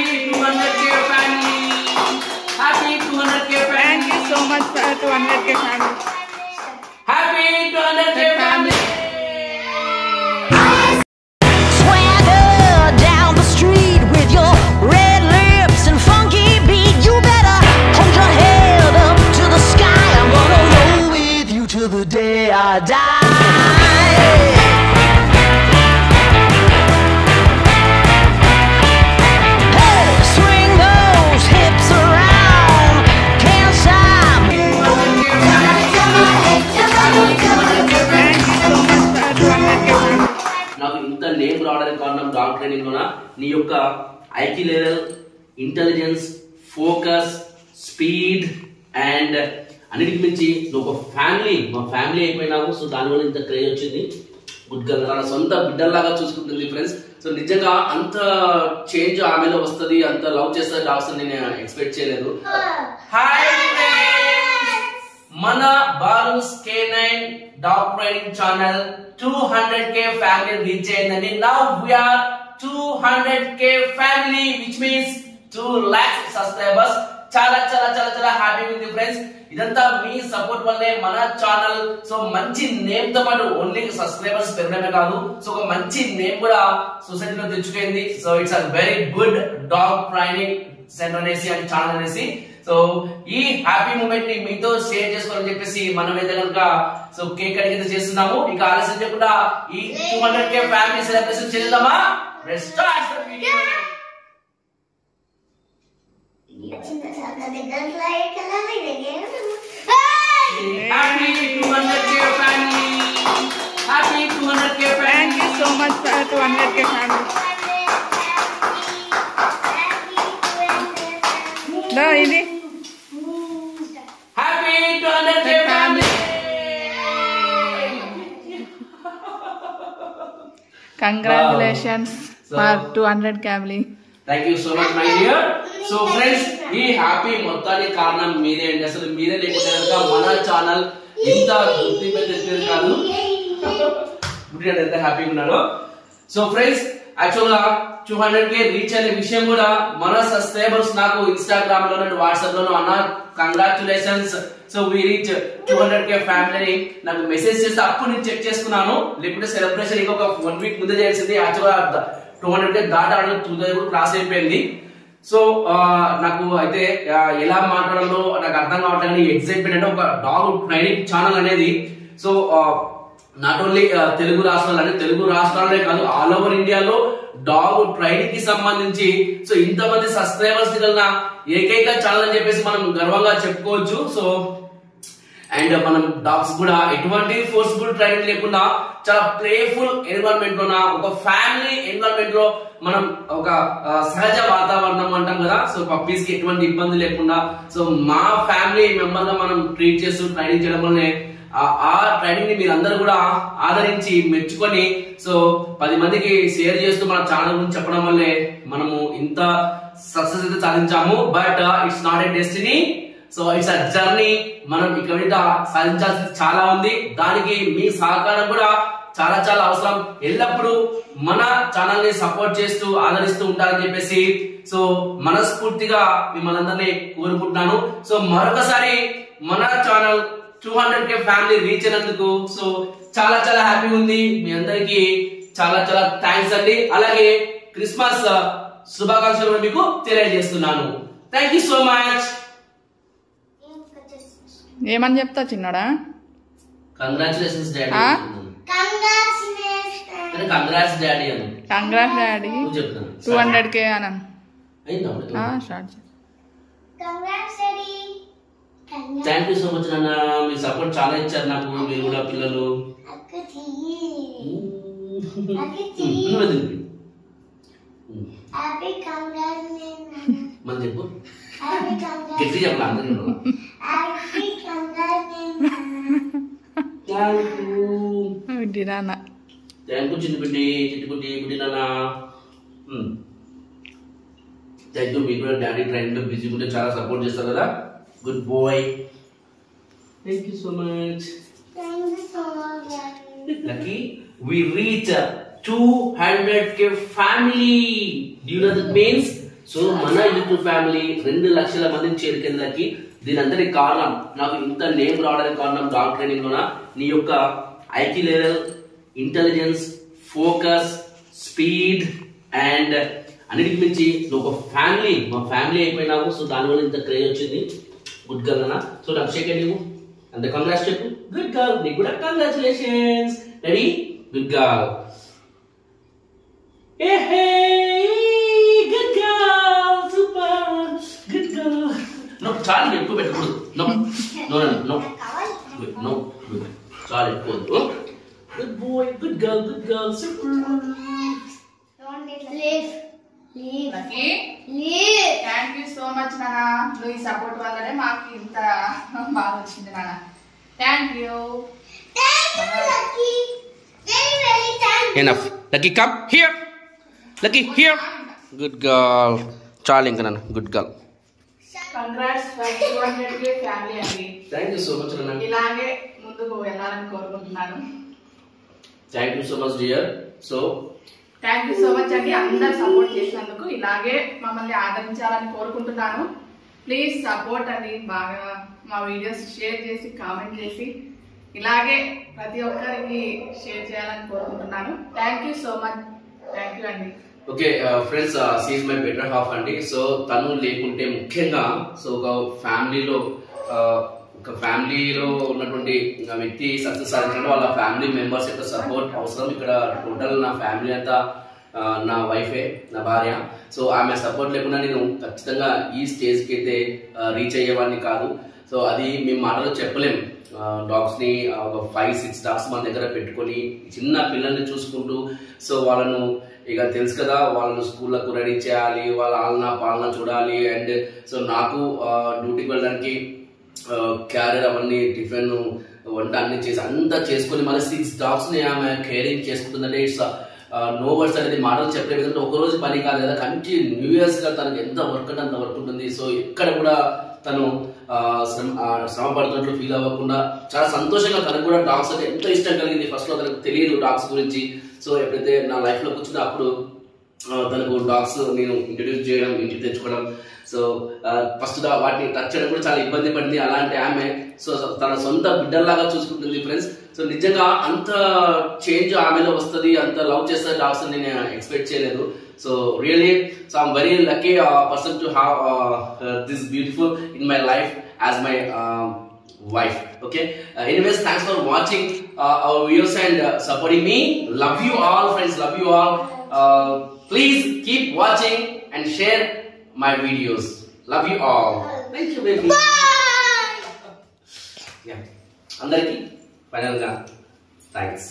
200K family. Happy 200K family. Thank you so much for 200K family. Happy 200K family. Swagger down the street with your red lips and funky beat. You better hold your head up to the sky. I'm gonna roll with you till the day I die. నాకు ఇంత name రావడానికి కారణం dog training లోన నీ యొక్క IQ level, intelligence, focus, speed and అన్నిటికి మించి నువ్వు ఒక మా ఫ్యామిలీ అయిపోయినావు. సో దానివల్ల ఇంత క్రేజ్ వచ్చింది. గుడ్ గర్ల్, నా సొంత బిడ్డల్లాగా చూసుకుంటుంది ఫ్రెండ్స్. సో నిజంగా అంత చేంజ్ ఆమెలో వస్తుంది, అంత లవ్ చేస్తుంది డాగ్స్ నేను ఎక్స్పెక్ట్ చేయలేదు. హాయ్ మన Balu's K9 dog training channel 200K family reach అయిందండి. Now we are 200K family which means 2 lakhs subscribers. చాలా చాలా చాలా చాలా హ్యాపీ ఉంది ఫ్రెండ్స్. ఇదంతా మీ సపోర్ట్ వల్లే మన ఛానల్ సో మంచి నేమ్ తో పాటు ఓన్లీ సబ్స్క్రైబర్స్ పెరగడమే కాదు, సో ఒక మంచి నేమ్ కూడా సొసైటీలో తెచ్చుకుంది. So it's a very good dog training centre అనేసి అండ్ ఛానల్ అనేసి. సో ఈ హ్యాపీ మూమెంట్ ని మీతో షేర్ చేసుకోవాలని చెప్పేసి మనం అయితే కనుక సో కేక్ కటింగ్ అయితే చేస్తున్నాము. ఇంకా ఆలస్యం చేయకుండా ఈ 200K ఫ్యామిలీ సెలబ్రేషన్ చేద్దామా? Let's start the video. Happy 200K family. Happy 200K family. Thank you so much for 200K family. No, ini. Happy 200K family. Congratulations for 200 family. Thank you so much my dear. So friends, ఈ happy మొత్తానికి కారణం మీరే అండి. అసలు మీరే లేకపోతే కనుక మన ఛానల్ ఇంత గుర్తింపు తెచ్చేది కాదు. గుడ్ ఎంత హ్యాపీగా ఉన్నారో. సో ఫ్రెండ్స్, యాక్చువల్ గా 200K రీచ్ అనే విషయం కూడా మన సబ్స్క్రైబర్స్ నాకు ఇన్స్టాగ్రామ్ లో వాట్సాప్ లో అన్న congratulations, so we reach 200K family నాకు మెసేజ్ చేస్తే అప్పుడు నేను చెక్ చేసుకున్నాను. లేకుంటే సెలబ్రేషన్ ఇంకొక 1 week ముందే చేసింది. యాక్చువల్ గా 200K దాటాడు, 2,000 క్రాస్ అయిపోయింది. సో నాకు అయితే ఎలా మాట్లాడాలో నాకు అర్థం కావట్లేదు. ఎగ్జైట్మెంట్ అంటే ఒక డాగ్ ట్రైనింగ్ ఛానల్ అనేది సో నాట్ ఓన్లీ తెలుగు రాష్ట్రాలనే కాదు ఆల్ ఓవర్ ఇండియాలో డాగ్ ట్రైనింగ్ కి సంబంధించి సో ఇంతమంది సబ్స్క్రైబర్స్ కలిగిన ఏకైక ఛానల్ అని చెప్పేసి మనం గర్వంగా చెప్పుకోవచ్చు. సో అండ్ మనం డాగ్స్ కూడా ఎటువంటి ఫోర్స్ఫుల్ ట్రైనింగ్ లేకుండా చాలా ప్లేఫుల్ ఎన్విరాన్మెంట్ లోన ఒక ఫ్యామిలీ ఎన్విరాన్మెంట్ లో మనం ఒక సహజ వాతావరణం అంటాం కదా, సో పప్పీస్ కి ఎటువంటి ఇబ్బంది లేకుండా సో మా ఫ్యామిలీ మెంబర్ గా మనం ట్రీట్ చేస్తూ ట్రైనింగ్ చేయడం వల్లనే ఆ ట్రైనింగ్ ని మీరందరూ కూడా ఆదరించి మెచ్చుకొని సో 10 మందికి షేర్ చేస్తూ మన ఛానల్ గురించి చెప్పడం వల్లే మనము ఇంత సక్సెస్ అయితే సాధించాము. But it's not a destiny, so it's a journey. మనం ఇక మీద సాధించాల్సింది చాలా ఉంది. దానికి మీ సహకారం కూడా చాలా చాలా అవసరం. ఎల్లప్పుడూ మన ఛానల్ ని సపోర్ట్ చేస్తూ ఆదరిస్తూ ఉంటారని చెప్పేసి సో మనస్ఫూర్తిగా మిమ్మల్ని అందరినీ కోరుకుంటున్నాను. సో మరొకసారి మన ఛానల్ 200K ఫ్యామిలీ రీచ్ అయినందుకు సో చాలా చాలా హ్యాపీ ఉంది. మీ అందరికి చాలా చాలా థ్యాంక్స్ అండి. అలాగే క్రిస్మస్ శుభాకాంక్షలు మీకు తెలియజేస్తున్నాను. Thank you so much. ఏమని చెప్తా చిన్నడా? Congratulations daddy. కంగ్రాట్స్ డాడీ అని. Congrats daddy. 200K అన్న. Start. Congrats daddy. Thank you so much నాన్న, మీ సపోర్ట్ చాలా ఇచ్చారు నాకు. మీరు కూడా పిల్లలు మన చెప్పు గట్టి చెప్పాలి అందరూ. థ్యాంక్ యూ చిట్టుకుట్టి చిట్టుకుట్టి నాన్న. Thank you. మీరు కూడా డాడీ ట్రైనింగ్ లో బిజీ ఉంటే చాలా సపోర్ట్ చేస్తారు కదా. Good boy. Thank you so much. Thank you so much, Daddy. Lucky, we reach 200K family. Do you know what that means? So మన YouTube family 2 లక్షల మందిని చేరుకెళ్ళకి దీని అందరి కారణం, నాకు ఇంత నేమ్ రావడానికి కారణం డాగ్ ట్రైనింగ్ లోన నీ యొక్క IQ level, intelligence, focus, speed and అన్నిటికి మించి నువ్వు ఒక ఫ్యామిలీ, మా ఫ్యామిలీ అయిపోయినావు. సో దానివల్ల ఇంత క్రేజ్ వచ్చింది. గుడ్ గర్ల్ అన్న. సో నాకు షేక్ అండి నువ్వు అంత కంగ్రాట్స్ చెప్పు. గుడ్ గర్ల్, నీకు కూడా congratulations. Ready? Good girl. Good girl, super, good girl. No, చాలా ఎక్కువ పెట్టకూడదు. నో నో నో నో, చాలా ఎక్కువ. Good boy, good girl, super. Thank you so much నాన్న. నువ్వు ఈ సపోర్ట్ వల్లనే మాకు ఇంత బాగా వచ్చింది నాన్న. Thank you. Enough. Lucky, come here. Lucky, here. Good girl. Charlie, ఇంకా నన్ను good girl. Congrats for 200K family అండి. థ్యాంక్ యూ సో మచ్ అన్న. ఇలాగే ముందుకు వెళ్ళాలని కోరుకుంటున్నాను. Thank you so much dear. So thank you so much అండి, అందరు సపోర్ట్ చేసినందుకు. ఇలాగే మమ్మల్ని ఆదరించాలని కోరుకుంటున్నాను. ప్లీజ్ సపోర్ట్ అండి, బాగా మా వీడియోస్ షేర్ చేసి కామెంట్ చేసి ఇలాగే ప్రతి ఒక్కరికి షేర్ చేయాలని కోరుకుంటున్నాను. Thank you so much. Thank you అండి. Okay friends, she's my better half అండి. సో తను లేకుంటే ముఖ్యంగా సో ఒక ఫ్యామిలీలో ఉన్నటువంటి వ్యక్తి సక్సెస్ సాధించడం వాళ్ళ ఫ్యామిలీ మెంబర్స్ యొక్క సపోర్ట్ అవసరం. ఇక్కడ టోటల్ నా ఫ్యామిలీ అంతా నా వైఫే, నా భార్య. సో ఆమె సపోర్ట్ లేకుండా నేను ఖచ్చితంగా ఈ స్టేజ్కి అయితే రీచ్ అయ్యేవాడిని కాదు. సో అది మేము మాటలో చెప్పలేము. డాగ్స్ ని ఒక 5-6 డాగ్స్ మన దగ్గర పెట్టుకొని చిన్న పిల్లల్ని చూసుకుంటూ, సో వాళ్ళను ఇక తెలుసు కదా, వాళ్ళను స్కూళ్ళకు రెడీ చేయాలి, వాళ్ళ ఆలన పాలన చూడాలి. అండ్ సో నాకు డ్యూటీకి వెళ్ళడానికి క్యారియర్ అవన్నీ టిఫిన్ వంట అన్ని చేసి అంతా చేసుకొని మళ్ళీ 6 డాగ్స్ ని ఆమె కేరింగ్ చేసుకుంటుందంటే ఇట్స్ నో వర్డ్స్ అనేది మాటలు చెప్పలేదు. ఎందుకంటే ఒక రోజు పని కాదు కదా, కంటిన్యూయస్ గా తనకి ఎంత వర్క్ అంటే అంత వర్క్ ఉంటుంది. సో ఇక్కడ కూడా తను శ్రమ పడుతున్నట్లు ఫీల్ అవ్వకుండా చాలా సంతోషంగా, తనకు కూడా డాగ్స్ అంటే ఎంతో ఇష్టం కలిగింది. ఫస్ట్ లో తనకు తెలియదు డాగ్స్ గురించి. సో ఎప్పుడైతే నా లైఫ్ లోకి వచ్చిందో అప్పుడు తనకు డాగ్స్ నేను ఇంట్రడ్యూస్ చేయడం, ఇంటికి తెచ్చుకోవడం. సో ఫస్ట్ వాటిని టచ్ చేయడం కూడా చాలా ఇబ్బంది పడింది. అలాంటి ఆమె సో తన సొంత బిడ్డల్లాగా చూసుకుంటుంది ఫ్రెండ్స్. సో నిజంగా అంత చేంజ్ ఆమెలో వస్తుంది, అంత లవ్ చేస్తుంది డాగ్స్ అని నేను ఎక్స్పెక్ట్ చేయలేదు. So really so I'm very lucky person to have this beautiful in my life as my wife. Okay, anyways, thanks for watching our videos and supporting me. Love you all friends, love you all. Please keep watching and share my videos. Love you all. Thank you baby. Bye. Yeah, andariki final ga thanks.